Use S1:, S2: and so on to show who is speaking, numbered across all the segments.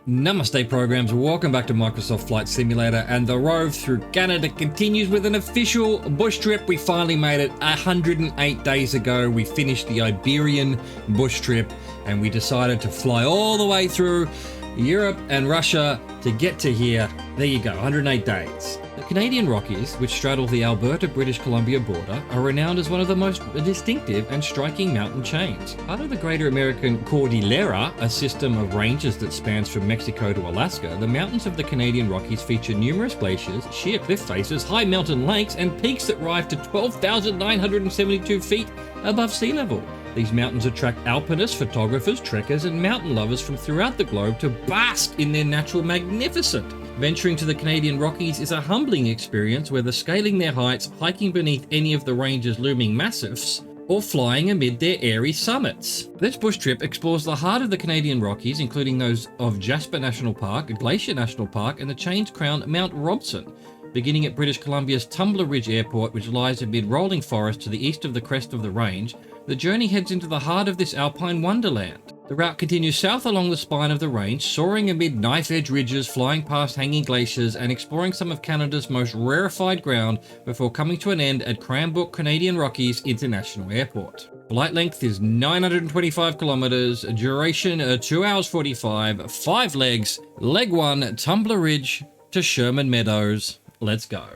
S1: Namaste programs, welcome back to Microsoft Flight Simulator, and the Rove through Canada continues with an official bush trip. We finally made it 108 days ago. We finished the Iberian bush trip and we decided to fly all the way through Europe and Russia to get to here. There you go, 108 days. The Canadian Rockies, which straddle the Alberta-British Columbia border, are renowned as one of the most distinctive and striking mountain chains. Part of the Greater American Cordillera, a system of ranges that spans from Mexico to Alaska, the mountains of the Canadian Rockies feature numerous glaciers, sheer cliff faces, high mountain lakes, and peaks that rise to 12,972 feet above sea level. These mountains attract alpinists, photographers, trekkers, and mountain lovers from throughout the globe to bask in their natural magnificence. Venturing to the Canadian Rockies is a humbling experience, whether scaling their heights, hiking beneath any of the range's looming massifs, or flying amid their airy summits. This bush trip explores the heart of the Canadian Rockies, including those of Jasper National Park, Glacier National Park, and the chain's crown Mount Robson. Beginning at British Columbia's Tumbler Ridge Airport, which lies amid rolling forest to the east of the crest of the range, the journey heads into the heart of this alpine wonderland. The route continues south along the spine of the range, soaring amid knife-edge ridges, flying past hanging glaciers, and exploring some of Canada's most rarefied ground before coming to an end at Cranbrook Canadian Rockies International Airport. Flight length is 925 kilometers, duration 2 hours 45, 5 legs, leg 1, Tumbler Ridge to Sherman Meadows. Let's go.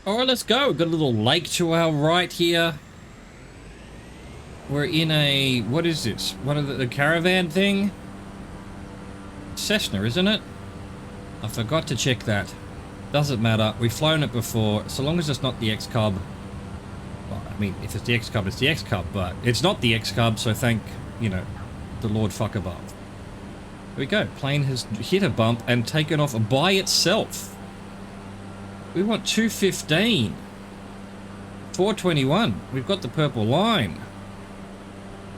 S1: Alright, let's go. We've got a little lake to our right here. We're in a, what is this? What are the caravan thing? Cessna, isn't it? I forgot to check that. Doesn't matter. We've flown it before. So long as it's not the X-Cub. Well, I mean, if it's the X-Cub, it's the X-Cub, but it's not the X-Cub, so thank, the Lord fuck above. Here we go. Plane has hit a bump and taken off by itself. We want 215. 421. We've got the purple line.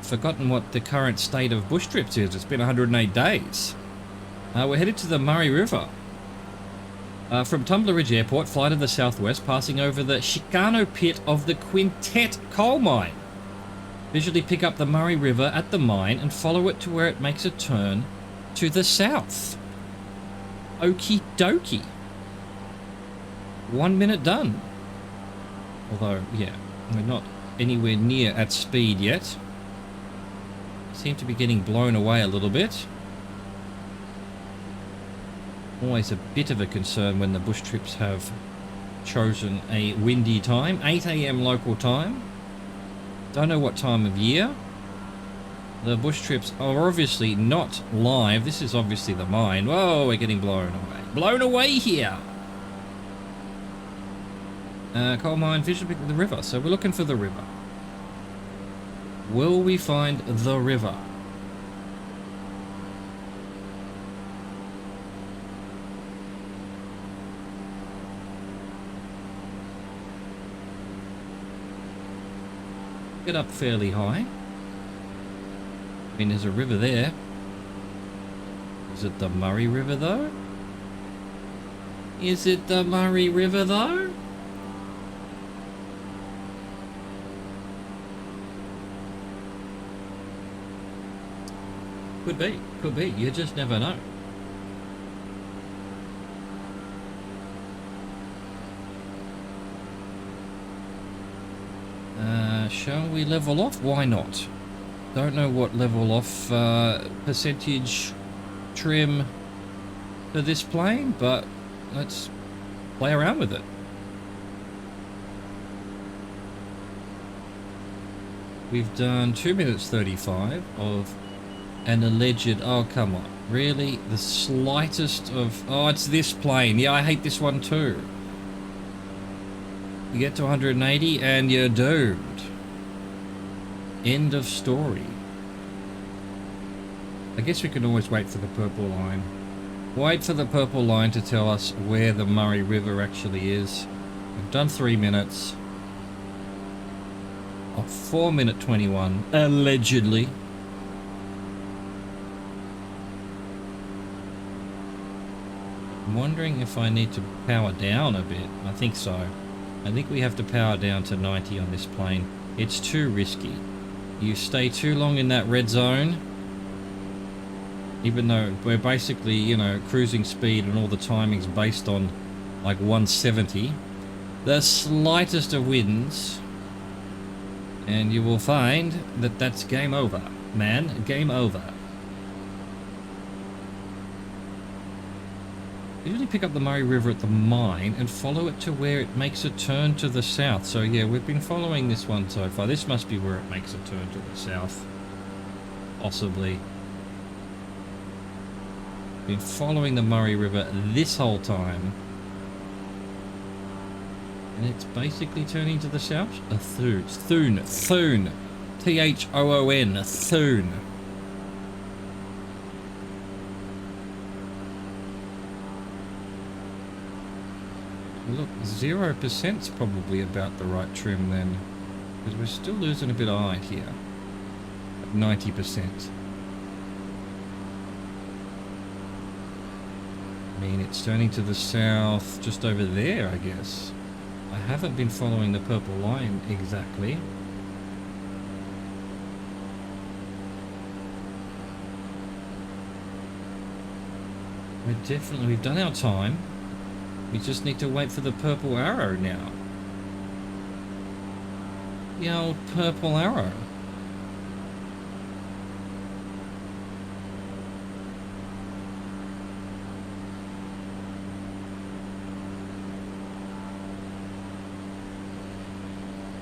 S1: Forgotten what the current state of bush trips is. It's been 108 days. We're headed to the Murray River. From Tumbler Ridge Airport, fly to the southwest, passing over the Chicano pit of the Quintet coal mine. Visually pick up the Murray River at the mine and follow it to where it makes a turn to the south. Okie dokie. 1 minute done. Although, yeah, we're not anywhere near at speed yet. Seem to be getting blown away a little bit. Always a bit of a concern when the bush trips have chosen a windy time. 8 AM local time. Don't know what time of year. The bush trips are obviously not live. This is obviously the mine. Whoa, we're getting blown away. Blown away here! Coal mine, visually pick the river. So we're looking for the river. Will we find the river? Get up fairly high. I mean, there's a river there. Is it the Murray River, though? Is it the Murray River, though? Could be, could be. You just never know. Shall we level off? Why not? Don't know what level off percentage trim for this plane, but let's play around with it. We've done 2 minutes 35 of an alleged, oh come on, really? The slightest of, oh it's this plane, yeah I hate this one too. You get to 180 and you're doomed. End of story. I guess we can always wait for the purple line. Wait for the purple line to tell us where the Murray River actually is. We've done 3 minutes. Oh, 4 minute 21, allegedly. I'm wondering if I need to power down a bit. I think so. I think we have to power down to 90 on this plane. It's too risky. You stay too long in that red zone Even though we're basically, you know, cruising speed and all the timing's based on like 170. The slightest of winds, and you will find that that's game over, man. Game over. Usually pick up the Murray River at the mine and follow it to where it makes a turn to the south. So yeah, we've been following this one so far. This must be where it makes a turn to the south. Possibly. Been following the Murray River this whole time. And it's basically turning to the south. A Thoon. Thoon. T-H-O-O-N. Thoon. Look, 0%'s probably about the right trim then. Because we're still losing a bit of height here. At 90%. I mean, it's turning to the south just over there, I guess. I haven't been following the purple line exactly. We've done our time. We just need to wait for the purple arrow now. The old purple arrow.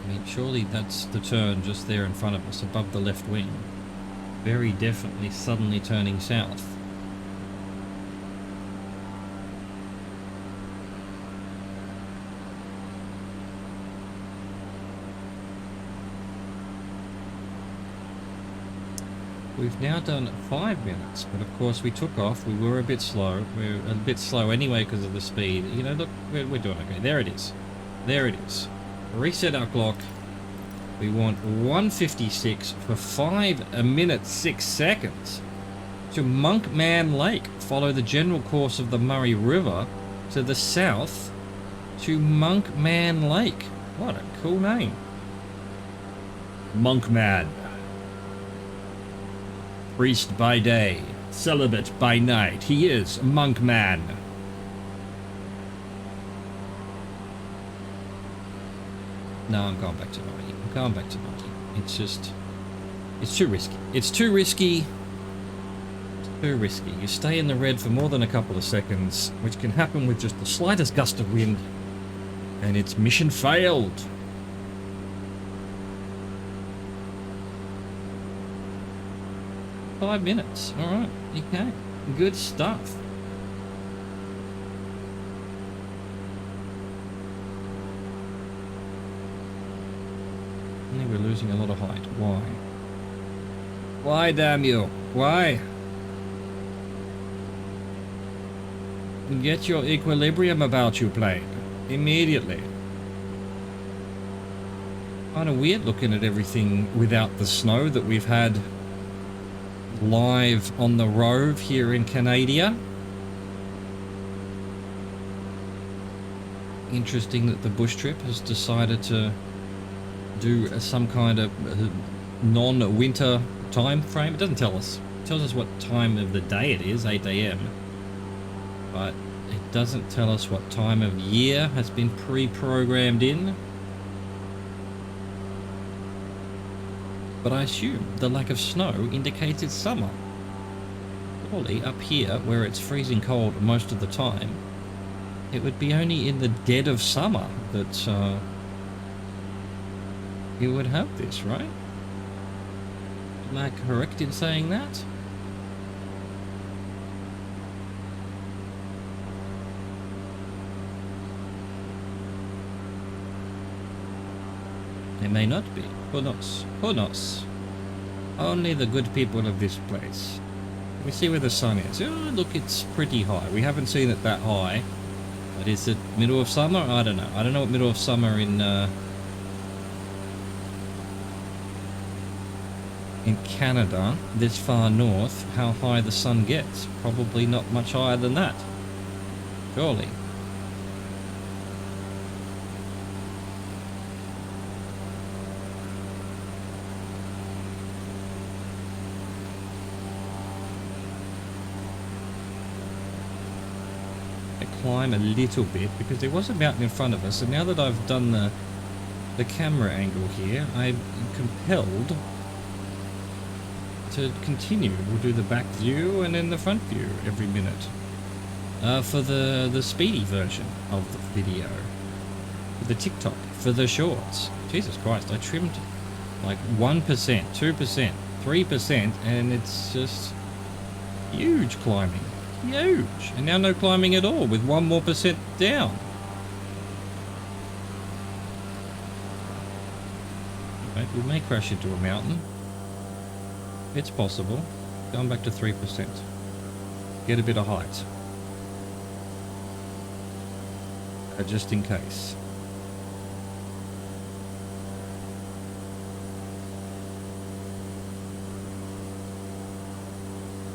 S1: I mean, surely that's the turn just there in front of us, above the left wing. Very definitely suddenly turning south. We've now done 5 minutes, but of course we took off. We were a bit slow. We're a bit slow anyway because of the speed. You know, look, we're doing okay. There it is. There it is. Reset our clock. We want 156 for 5 minutes 6 seconds to Monkman Lake. Follow the general course of the Murray River to the south to Monkman Lake. What a cool name. Monkman. Priest by day, celibate by night. He is Monkman. No, I'm going back to 90. I'm going back to 90. It's just... it's too risky. It's too risky. It's too risky. You stay in the red for more than a couple of seconds, which can happen with just the slightest gust of wind, and it's mission failed. Five minutes. All right. Okay. Good stuff. I think we're losing a lot of height. Why? Why, damn you? Why? Get your equilibrium about you, plane. Immediately. Kind of weird looking at everything without the snow that we've had live on the Rove here in Canada. Interesting that the bush trip has decided to do some kind of non-winter time frame. It doesn't tell us. It tells us what time of the day it is, 8 AM. But it doesn't tell us what time of year has been pre-programmed in. But I assume the lack of snow indicates it's summer. Surely up here, where it's freezing cold most of the time, it would be only in the dead of summer that you would have this, right? Am I correct in saying that? It may not be. Who knows? Who knows? Only the good people of this place. Let me see where the sun is. Oh, look, it's pretty high. We haven't seen it that high. But is it middle of summer? I don't know. I don't know what middle of summer in Canada, this far north, how high the sun gets. Probably not much higher than that. Surely. climb a little bit because there was a mountain in front of us, and now that I've done the camera angle here, I'm compelled to continue. We'll do the back view and then the front view every minute for the speedy version of the video, for the TikTok, for the shorts. Jesus Christ, I trimmed like 1%, 2%, 3%, and it's just huge climbing. Huge. And now no climbing at all with 1% more down. Right, we may crash into a mountain. It's possible. Going back to 3%. Get a bit of height. Just in case.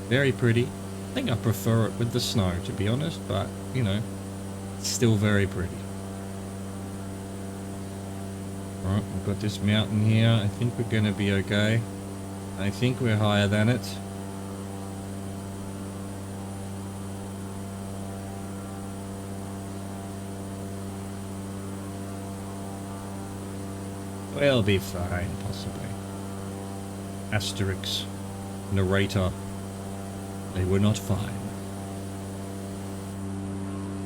S1: Very pretty. I think I prefer it with the snow, to be honest, but, you know, it's still very pretty. Alright, we've got this mountain here. I think we're going to be okay. I think we're higher than it. We'll be fine, possibly. Asterix. Narrator. They were not fine.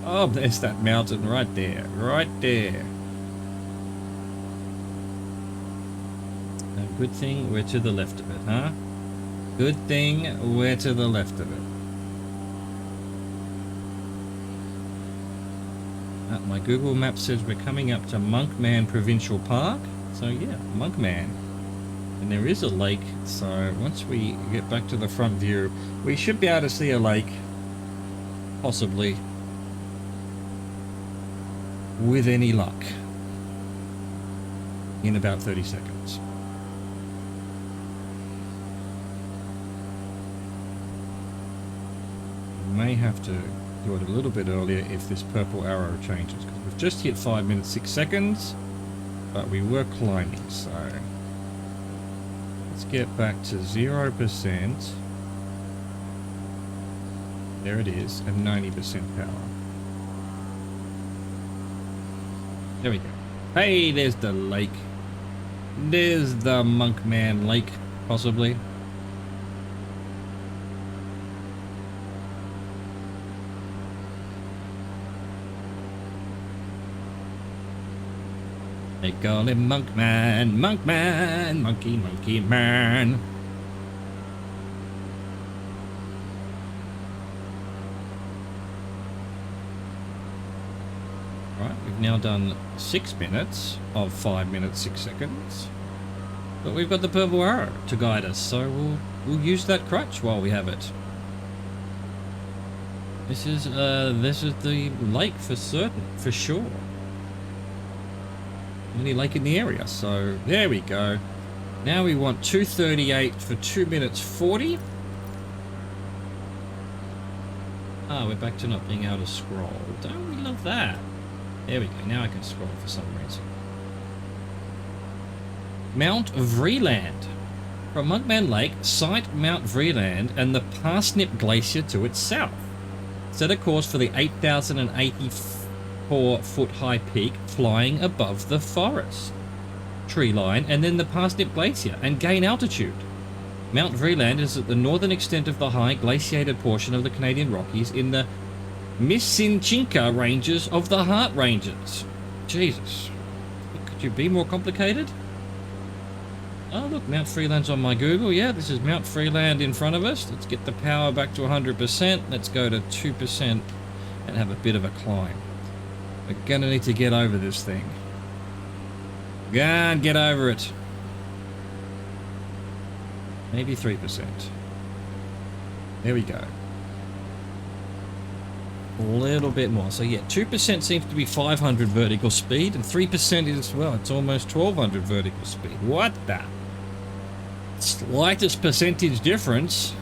S1: Oh, there's that mountain right there. Right there. A good thing we're to the left of it, huh? Good thing we're to the left of it. My Google map says we're coming up to Monkman Provincial Park. So yeah, Monkman. And there is a lake, so once we get back to the front view, we should be able to see a lake, possibly, with any luck, in about 30 seconds. We may have to do it a little bit earlier if this purple arrow changes, because we've just hit 5 minutes 6 seconds, but we were climbing, so let's get back to 0%. There it is, and 90% power. There we go. Hey, there's the lake. There's the Monkman Lake, possibly. They call him Monkman, Monkman, Monkey Man. Right, we've now done 6 minutes of 5 minutes 6 seconds, but we've got the purple arrow to guide us, so we'll use that crutch while we have it. This is the lake for certain, for sure. Only lake in the area, so there we go. Now we want 2:38 for 2 minutes 40. Ah, we're back to not being able to scroll. Don't we love that? There we go. Now I can scroll for some reason. Mount Vreeland. From Monkman Lake, sight Mount Vreeland and the Parsnip Glacier to its south. Set a course for the 8,084-foot high peak flying above the forest tree line and then the Parsnip Glacier and gain altitude. Mount Vreeland is at the northern extent of the high glaciated portion of the Canadian Rockies in the Misanthropic ranges of the Heart Ranges. Jesus. Could you be more complicated? Oh look, Mount Vreeland's on my Google. Yeah, this is Mount Vreeland in front of us. Let's get the power back to 100%. Let's go to 2% and have a bit of a climb. We're gonna need to get over this thing. Go on, get over it. Maybe 3%. There we go. A little bit more. So yeah, 2% seems to be 500 vertical speed, and 3% is, well, it's almost 1200 vertical speed. What the? Slightest percentage difference.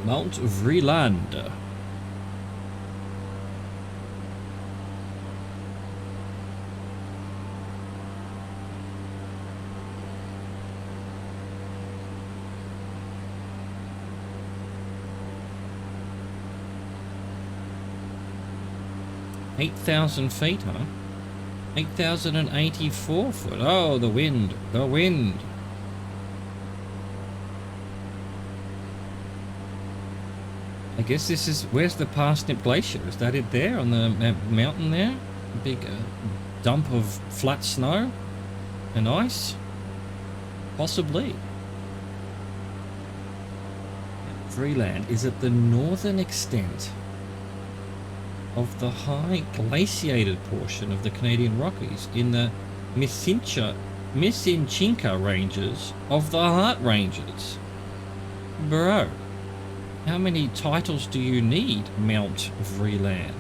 S1: Mount Vreeland. 8,000 feet, huh? 8,084 foot. Oh, the wind. The wind. I guess this is... Where's the Parsnip Glacier? Is that it there on the mountain there? A big dump of flat snow and ice? Possibly. Freeland is at the northern extent of the high glaciated portion of the Canadian Rockies in the Misinchinka ranges of the Heart Ranges. Bro, how many titles do you need, Mount Vreeland?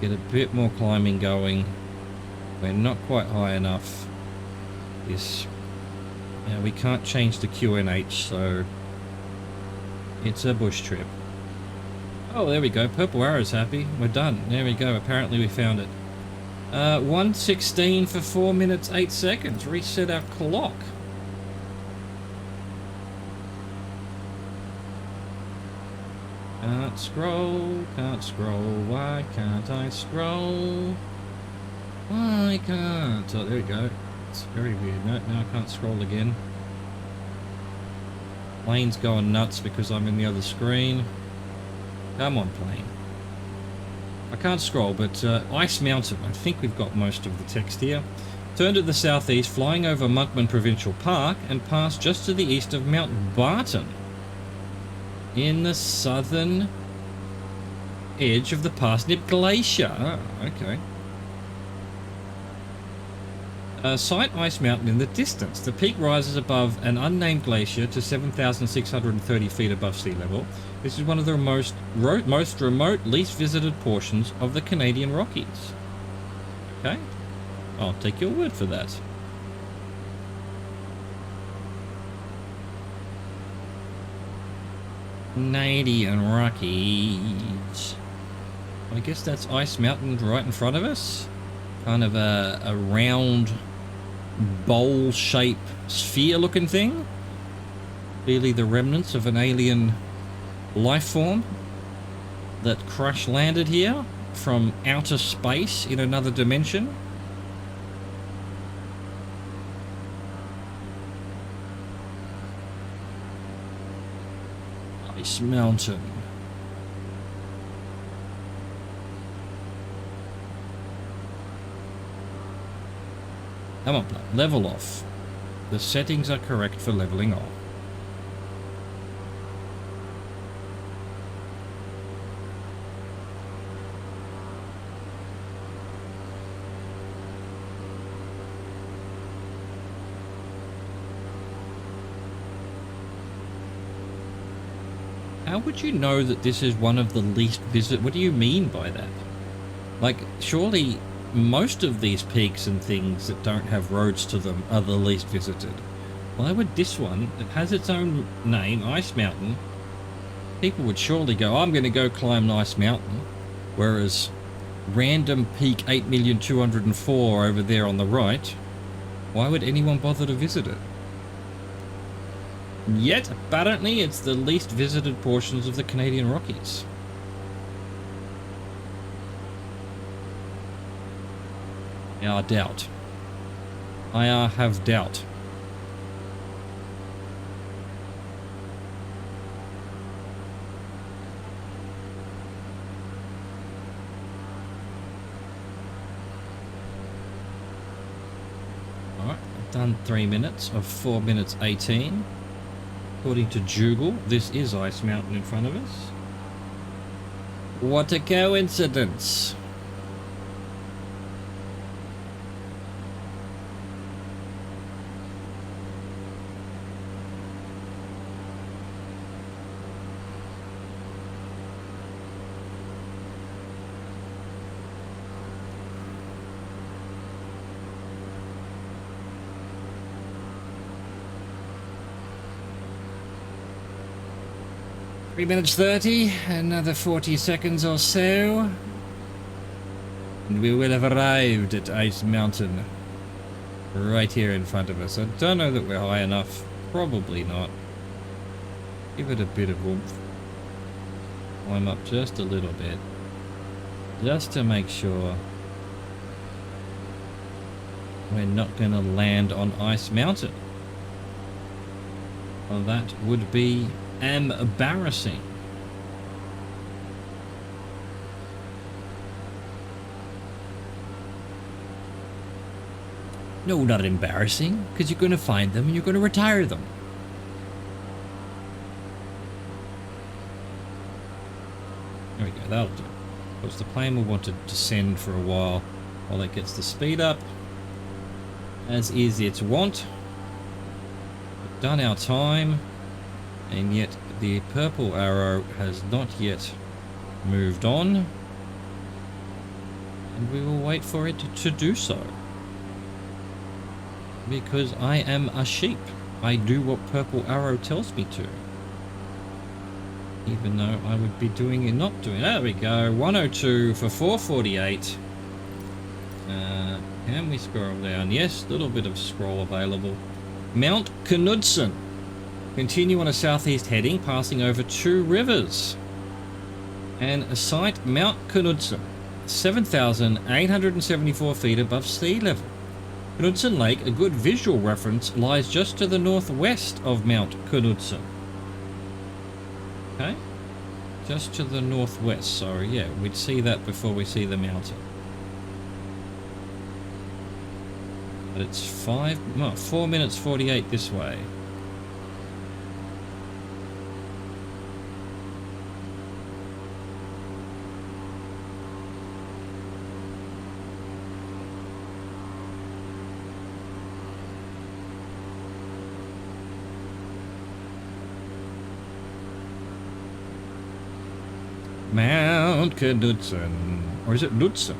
S1: Get a bit more climbing going. We're not quite high enough. This, we can't change the QNH, so it's a bush trip. Oh, there we go. Purple Arrow's happy. We're done. There we go. Apparently we found it. 1:16 for 4 minutes 8 seconds. Reset our clock. Can't scroll. Can't scroll. Why can't I scroll? Why can't? Oh, there we go. It's very weird. No, now I can't scroll again. Plane's going nuts because I'm in the other screen. Come on, plane. I can't scroll, but Ice Mountain. I think we've got most of the text here. Turn to the southeast, flying over Monkman Provincial Park, and pass just to the east of Mount Barton, in the southern edge of the Parsnip Glacier. Oh, okay. Sight Ice Mountain in the distance. The peak rises above an unnamed glacier to 7,630 feet above sea level. This is one of the most remote, least visited portions of the Canadian Rockies. Okay, I'll take your word for that. Canadian Rockies. I guess that's Ice Mountain right in front of us. Kind of a round bowl-shaped sphere-looking thing. Clearly the remnants of an alien life form that crash-landed here from outer space in another dimension. Ice Mountain. Come on, level off. The settings are correct for leveling off. How would you know that this is one of the least visited? What do you mean by that? Like, surely most of these peaks and things that don't have roads to them are the least visited. Why would this one, that has its own name, Ice Mountain, people would surely go, I'm going to go climb Ice Mountain, whereas random peak 8,204 over there on the right, why would anyone bother to visit it? Yet, apparently, it's the least visited portions of the Canadian Rockies. Yeah, I doubt. I have doubt. Alright, I've done 3 minutes of 4 minutes 18. According to Joogle, this is Ice Mountain in front of us. What a coincidence! Three minutes 30, another 40 seconds or so, and we will have arrived at Ice Mountain, right here in front of us. I don't know that we're high enough, probably not. Give it a bit of oomph. Climb up just a little bit. just to make sure we're not going to land on Ice Mountain. Well, that would be embarrassing. No, not embarrassing, because you're going to find them and you're going to retire them. There we go, that'll do. Because the plane will want to descend for a while it gets the speed up, as is its wont. We've done our time, and yet the purple arrow has not yet moved on, and we will wait for it to do so. Because I am a sheep. I do what purple arrow tells me to. Even though I would be doing it, not doing it. There we go, 102 for 448. Can we scroll down? Yes, a little bit of scroll available. Mount Knudsen. Continue on a southeast heading, passing over 2 rivers. And sight Mount Knudsen, 7,874 feet above sea level. Knudsen Lake, a good visual reference, lies just to the northwest of Mount Knudsen. Okay? Just to the northwest, so yeah, we'd see that before we see the mountain. But it's 4 minutes 48 this way. Mount Knudsen. Or is it Knudsen?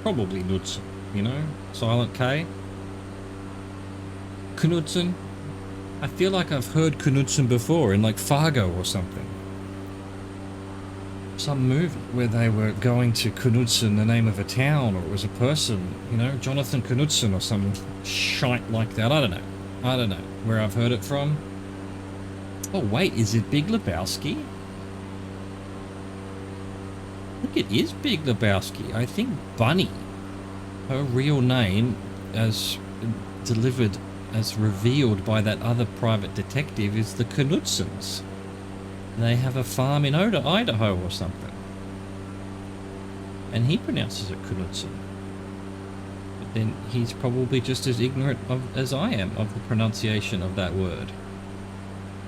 S1: Probably Knudsen, you know? Silent K. Knudsen. I feel like I've heard Knudsen before in like Fargo or something. Some movie where they were going to Knudsen, the name of a town, or it was a person, you know, Jonathan Knudsen or some shite like that. I don't know. I don't know where I've heard it from. Oh wait, is it Big Lebowski? I think it is Big Lebowski. I think Bunny, her real name, as delivered, as revealed by that other private detective, is the Knudsens. They have a farm in Idaho or something. And he pronounces it Knudsen. But then he's probably just as ignorant as I am of the pronunciation of that word.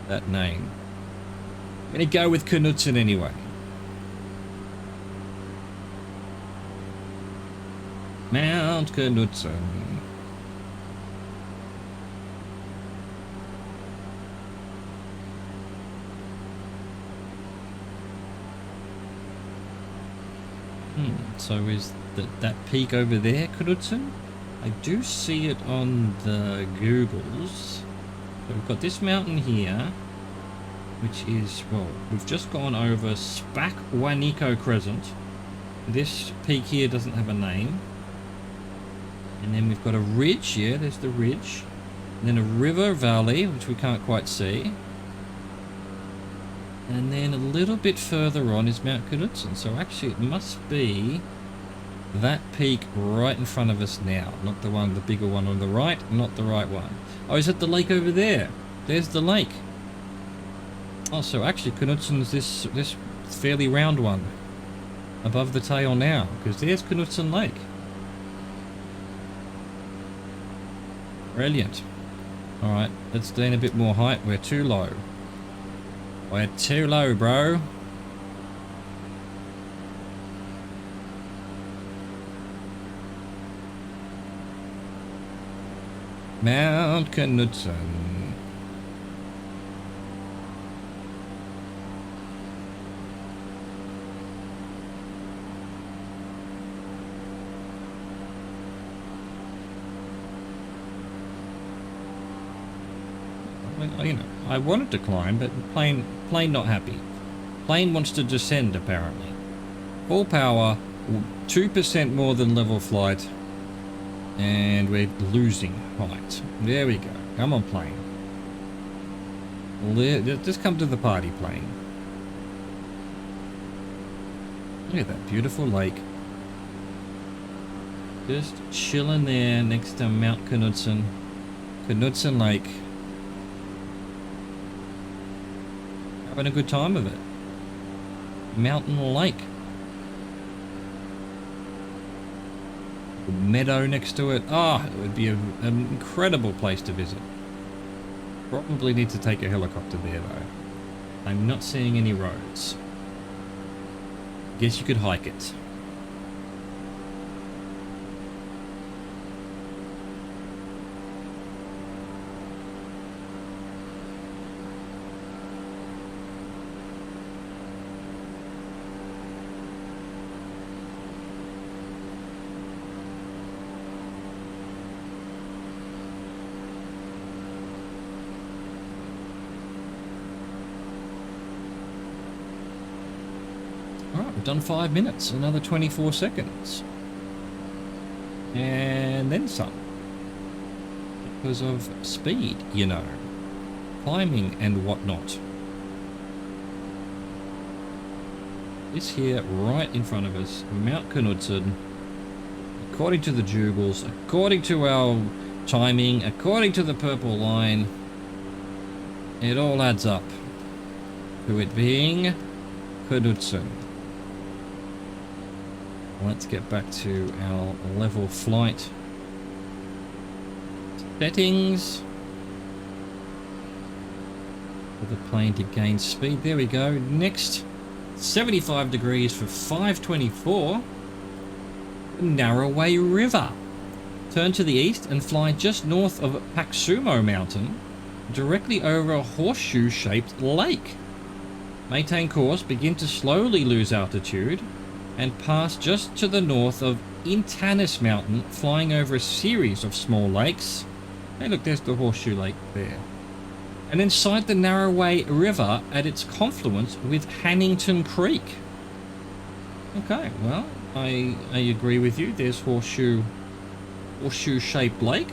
S1: That name. I'm going to go with Knudsen anyway. Mount Knudsen. So is that peak over there Knudsen? I do see it on the Googles. So we've got this mountain here, which is, well, we've just gone over Spakwanico Crescent. This peak here doesn't have a name. And then we've got a ridge, yeah, there's the ridge. And then a river valley, which we can't quite see. And then a little bit further on is Mount Knudsen. So actually it must be that peak right in front of us now. Not the one, the bigger one on the right, not the right one. Oh, is it the lake over there? There's the lake. Oh, so actually Knudsen's this fairly round one. Above the tail now, because there's Knudsen Lake. Brilliant. Alright, let's gain a bit more height. We're too low. We're too low, bro. Mount Knudsen. You know, I wanted to climb, but plane not happy. Plane wants to descend, apparently. Full power, 2% more than level flight, and we're losing height. There we go. Come on, plane. Just come to the party, plane. Look at that beautiful lake Just chilling there next to Mount Knudsen. Knudsen Lake. Having a good time of it. Mountain Lake. A meadow next to it. Ah, it would be an incredible place to visit. Probably need to take a helicopter there though. I'm not seeing any roads. Guess you could hike it. We've done 5 minutes, another 24 seconds. And then some. Because of speed, you know. Climbing and whatnot. This here, right in front of us, Mount Knudsen. According to the Jubals, according to our timing, according to the purple line, it all adds up to it being Knudsen. Let's get back to our level flight settings for the plane to gain speed. There we go. Next, 75 degrees for 524. Narroway River. Turn to the east and fly just north of Paksumo Mountain, directly over a horseshoe-shaped lake. Maintain course, begin to slowly lose altitude, and pass just to the north of Intanis Mountain, flying over a series of small lakes. Hey look, there's the Horseshoe Lake there. And then sight the Narroway River at its confluence with Hannington Creek. Okay, well, I agree with you. There's horseshoe-shaped lake.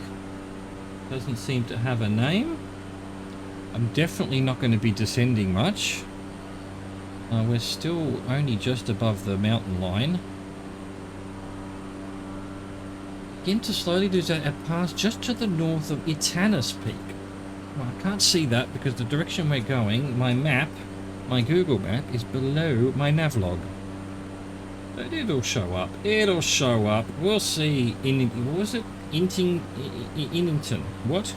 S1: Doesn't seem to have a name. I'm definitely not going to be descending much. We're still only just above the mountain line. Begin to slowly do that and pass just to the north of Itanis Peak. Well, I can't see that because the direction we're going, my map, my Google map, is below my navlog. But it'll show up. It'll show up. We'll see. What was it? Innington. What?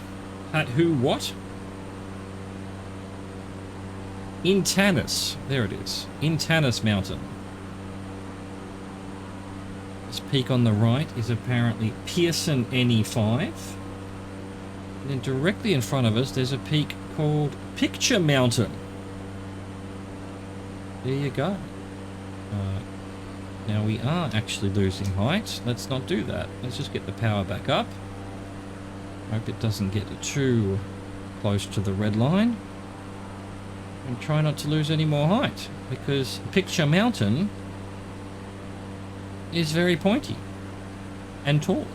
S1: Who? What? Intanis. There it is. Intanis Mountain. This peak on the right is apparently Pearson NE5. And then directly in front of us, there's a peak called Picture Mountain. There you go. Now we are actually losing height. Let's not do that. Let's just get the power back up. Hope it doesn't get too close to the red line. And try not to lose any more height, because Picture Mountain is very pointy and tall.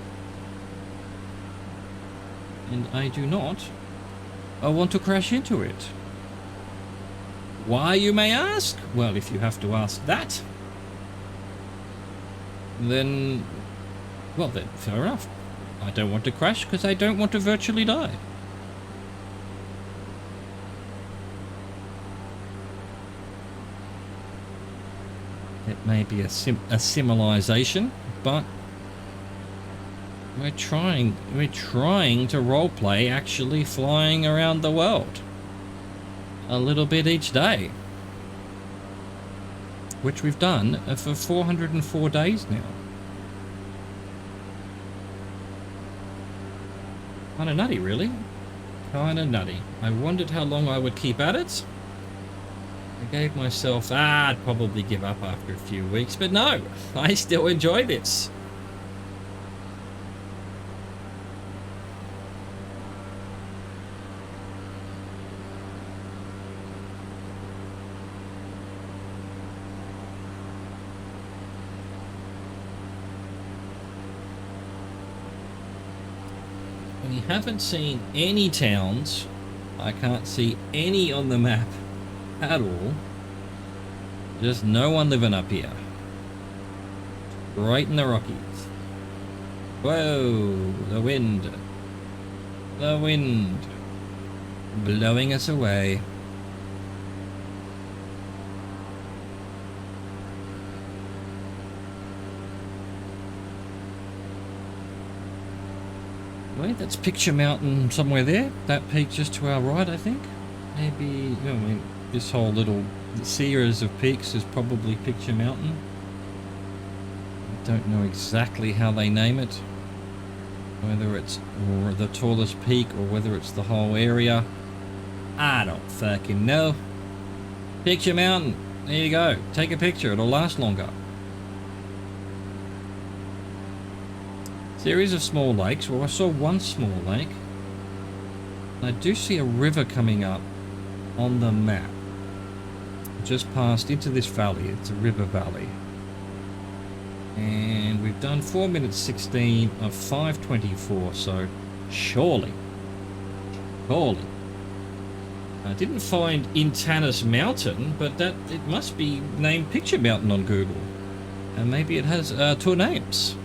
S1: And I do not want to crash into it. Why, you may ask? Well, if you have to ask that, then fair enough. I don't want to crash because I don't want to virtually die. It may be a civilization, but we're trying to roleplay actually flying around the world a little bit each day, which we've done for 404 days now. Kinda nutty, really. Kinda nutty. I wondered how long I would keep at it. I gave myself, I'd probably give up after a few weeks, but no, I still enjoy this. We haven't seen any towns. I can't see any on the map at all. Just no one living up here. Right in the Rockies. Whoa, the wind. The wind. Blowing us away. Wait, that's Picture Mountain somewhere there. That peak just to our right, I think. Maybe, you know, I mean, this whole little series of peaks is probably Picture Mountain. I don't know exactly how they name it. Whether it's the tallest peak or whether it's the whole area. I don't fucking know. Picture Mountain. There you go. Take a picture. It'll last longer. Series of small lakes. Well, I saw one small lake. I do see a river coming up on the map. Just passed into this valley. It's a river valley. And we've done 4 minutes 16 of 5:24, so surely. I didn't find Intanis Mountain, but that it must be named Picture Mountain on Google. And maybe it has two names.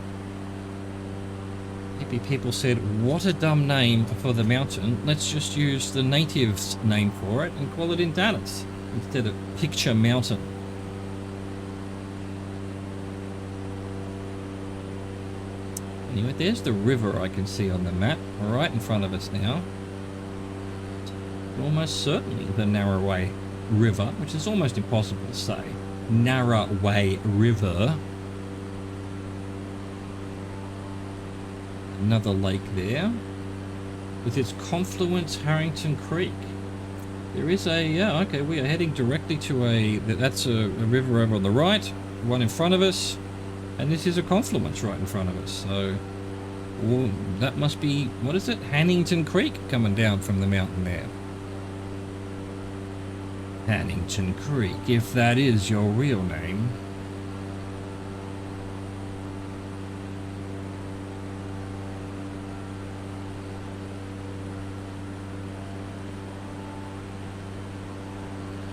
S1: Maybe people said, what a dumb name for the mountain. Let's just use the natives' name for it and call it Intanis instead of Picture Mountain. Anyway, there's the river I can see on the map, right in front of us now. Almost certainly the Narroway River, which is almost impossible to say. Narroway River. Another lake there. With its confluence, Harrington Creek. There is a, yeah, okay, we are heading directly to that's a river over on the right, one in front of us. And this is a confluence right in front of us, so that must be, what is it? Hannington Creek coming down from the mountain there. Hannington Creek, if that is your real name.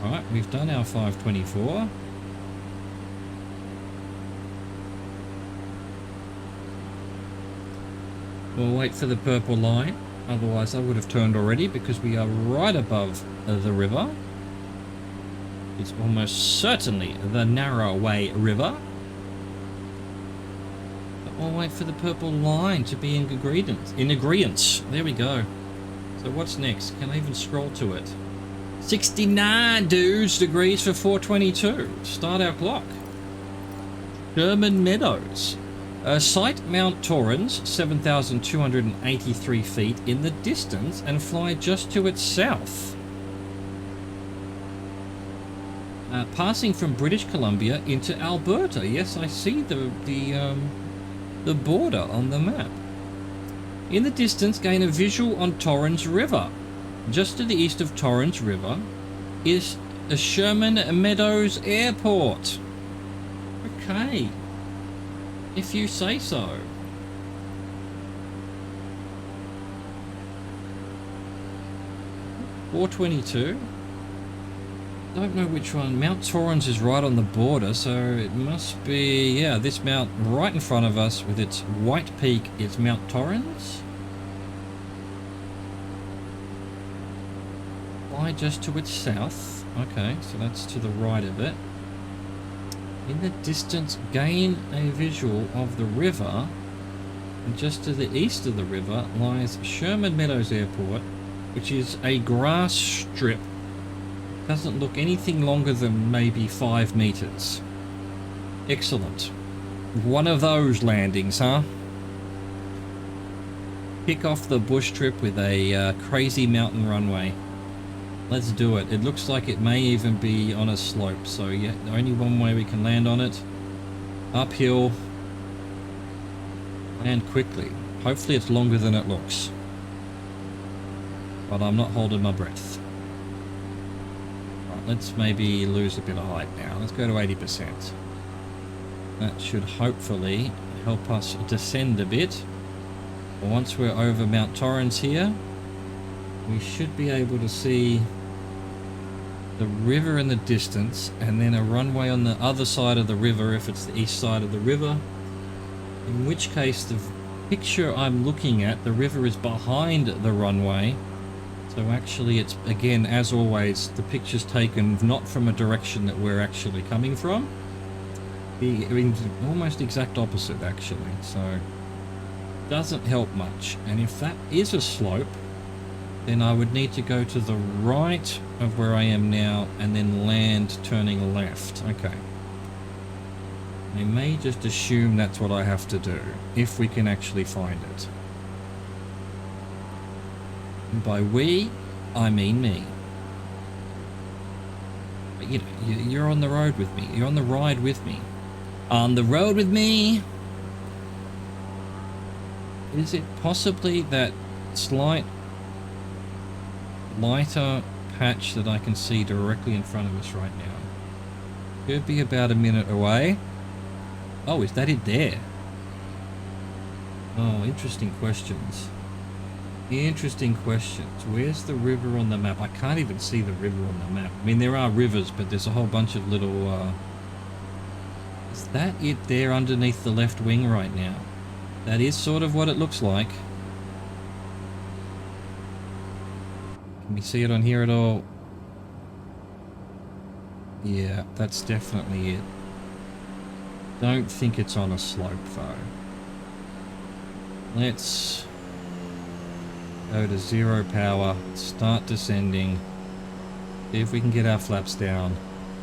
S1: Alright, we've done our 5:24. We'll wait for the purple line, otherwise I would have turned already because we are right above the river. It's almost certainly the Narroway River. But we'll wait for the purple line to be in agreement. There we go. So what's next? Can I even scroll to it? 69 degrees for 4:22. Start our clock. Sherman Meadows. Sight Mount Torrens, 7,283 feet in the distance, and fly just to its south. Passing from British Columbia into Alberta. Yes, I see the border on the map. In the distance, gain a visual on Torrens River. Just to the east of Torrens River is the Sherman Meadows Airport. Okay. If you say so. $4.22. Don't know which one. Mount Torrens is right on the border, so it must be, yeah, this mount right in front of us with its white peak is Mount Torrens. Fly just to its south. Okay, so that's to the right of it. In the distance, gain a visual of the river, and just to the east of the river lies Sherman Meadows Airport, which is a grass strip. Doesn't look anything longer than maybe 5 meters. Excellent. One of those landings, huh? Kick off the bush trip with a crazy mountain runway. Let's do it. It looks like it may even be on a slope, so yeah, only one way we can land on it. Uphill. Land quickly. Hopefully it's longer than it looks. But I'm not holding my breath. Right, let's maybe lose a bit of height now. Let's go to 80%. That should hopefully help us descend a bit. Once we're over Mount Torrens here, we should be able to see the river in the distance, and then a runway on the other side of the river if it's the east side of the river, in which case the picture I'm looking at, the river is behind the runway. So actually it's, again, as always, the picture's taken not from a direction that we're actually coming from. The almost exact opposite, actually. So doesn't help much. And if that is a slope, then I would need to go to the right of where I am now and then land turning left. Okay. I may just assume that's what I have to do, if we can actually find it. And by we, I mean me. But, you know, you're on the road with me. You're on the ride with me. On the road with me! Is it possibly that slight lighter patch that I can see directly in front of us right now? Could be about a minute away. Oh, is that it there? Oh, interesting questions. Interesting questions. Where's the river on the map? I can't even see the river on the map. I mean, there are rivers, but there's a whole bunch of little... Is that it there underneath the left wing right now? That is sort of what it looks like. Can we see it on here at all? Yeah, that's definitely it. Don't think it's on a slope though. Let's go to 0 power, start descending, see if we can get our flaps down.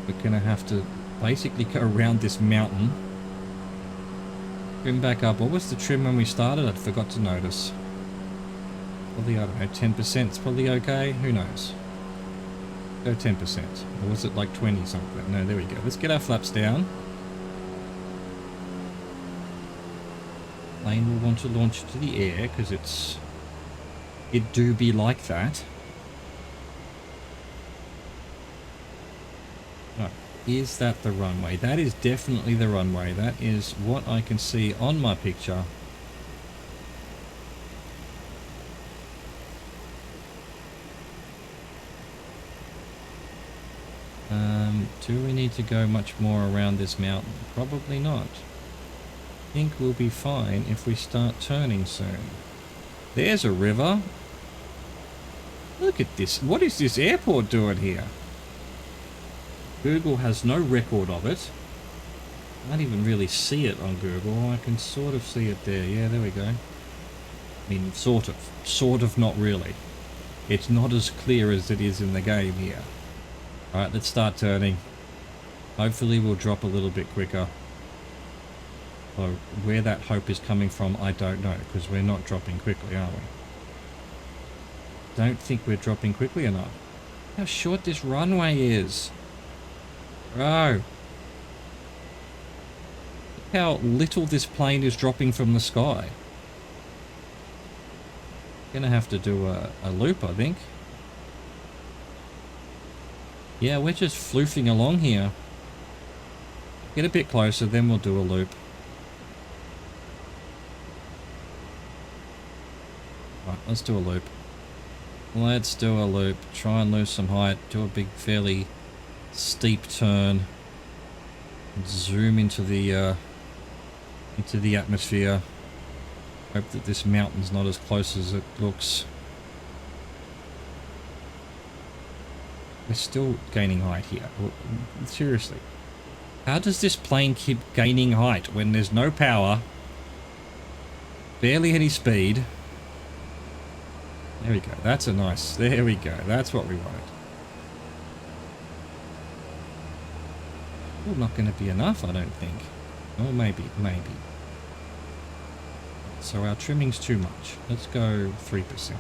S1: We're gonna have to basically go around this mountain. Trim back up. What was the trim when we started? I forgot to notice. Probably, I don't know, 10% is probably okay. Who knows? Go 10%. Or was it like 20 something? No, there we go. Let's get our flaps down. Plane will want to launch to the air because it do be like that. Oh, is that the runway? That is definitely the runway. That is what I can see on my picture. Do we need to go much more around this mountain? Probably not. I think we'll be fine if we start turning soon. There's a river. Look at this. What is this airport doing here? Google has no record of it. I can't even really see it on Google. I can sort of see it there. Yeah, there we go. I mean, sort of. Sort of, not really. It's not as clear as it is in the game here. Alright, let's start turning. Hopefully we'll drop a little bit quicker. So where that hope is coming from, I don't know, because we're not dropping quickly, are we? Don't think we're dropping quickly enough. How short this runway is. Bro. Look how little this plane is dropping from the sky. Gonna have to do a loop, I think. Yeah, we're just floofing along here. Get a bit closer, then we'll do a loop. Right, let's do a loop. Let's do a loop. Try and lose some height. Do a big, fairly steep turn. Zoom into the atmosphere. Hope that this mountain's not as close as it looks. We're still gaining height here. Seriously. How does this plane keep gaining height when there's no power? Barely any speed. There we go. That's a nice... There we go. That's what we wanted. Still not going to be enough, I don't think. Oh, maybe. So our trimming's too much. Let's go 3%.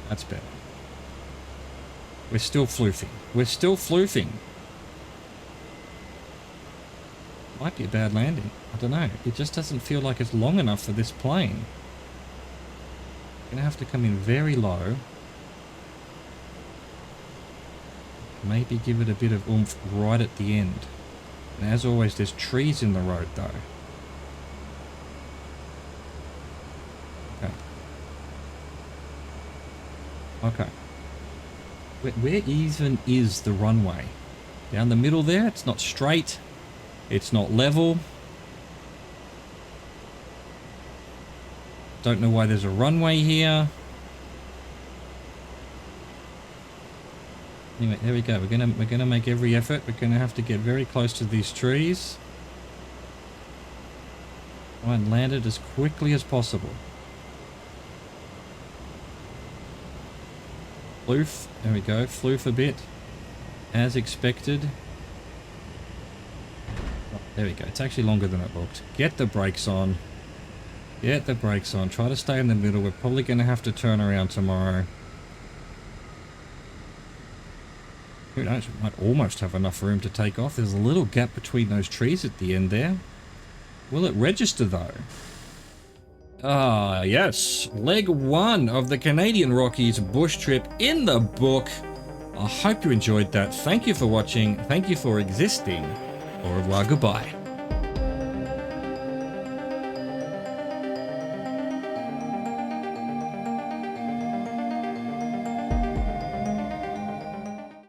S1: That's better. We're still floofing. We're still floofing. Might be a bad landing. I don't know. It just doesn't feel like it's long enough for this plane. Gonna have to come in very low. Maybe give it a bit of oomph right at the end. And as always, there's trees in the road though. Okay. Where even is the runway? Down the middle there? It's not straight. It's not level. Don't know why there's a runway here. Anyway, there we go. We're gonna make every effort. We're gonna have to get very close to these trees. Try and land it as quickly as possible. Floof. There we go. Floof a bit. As expected. Oh, there we go. It's actually longer than it looked. Get the brakes on. Get the brakes on. Try to stay in the middle. We're probably going to have to turn around tomorrow. Who knows? We might almost have enough room to take off. There's a little gap between those trees at the end there. Will it register though? Ah, yes. Leg 1 of the Canadian Rockies bush trip in the book. I hope you enjoyed that. Thank you for watching. Thank you for existing. Au revoir, goodbye.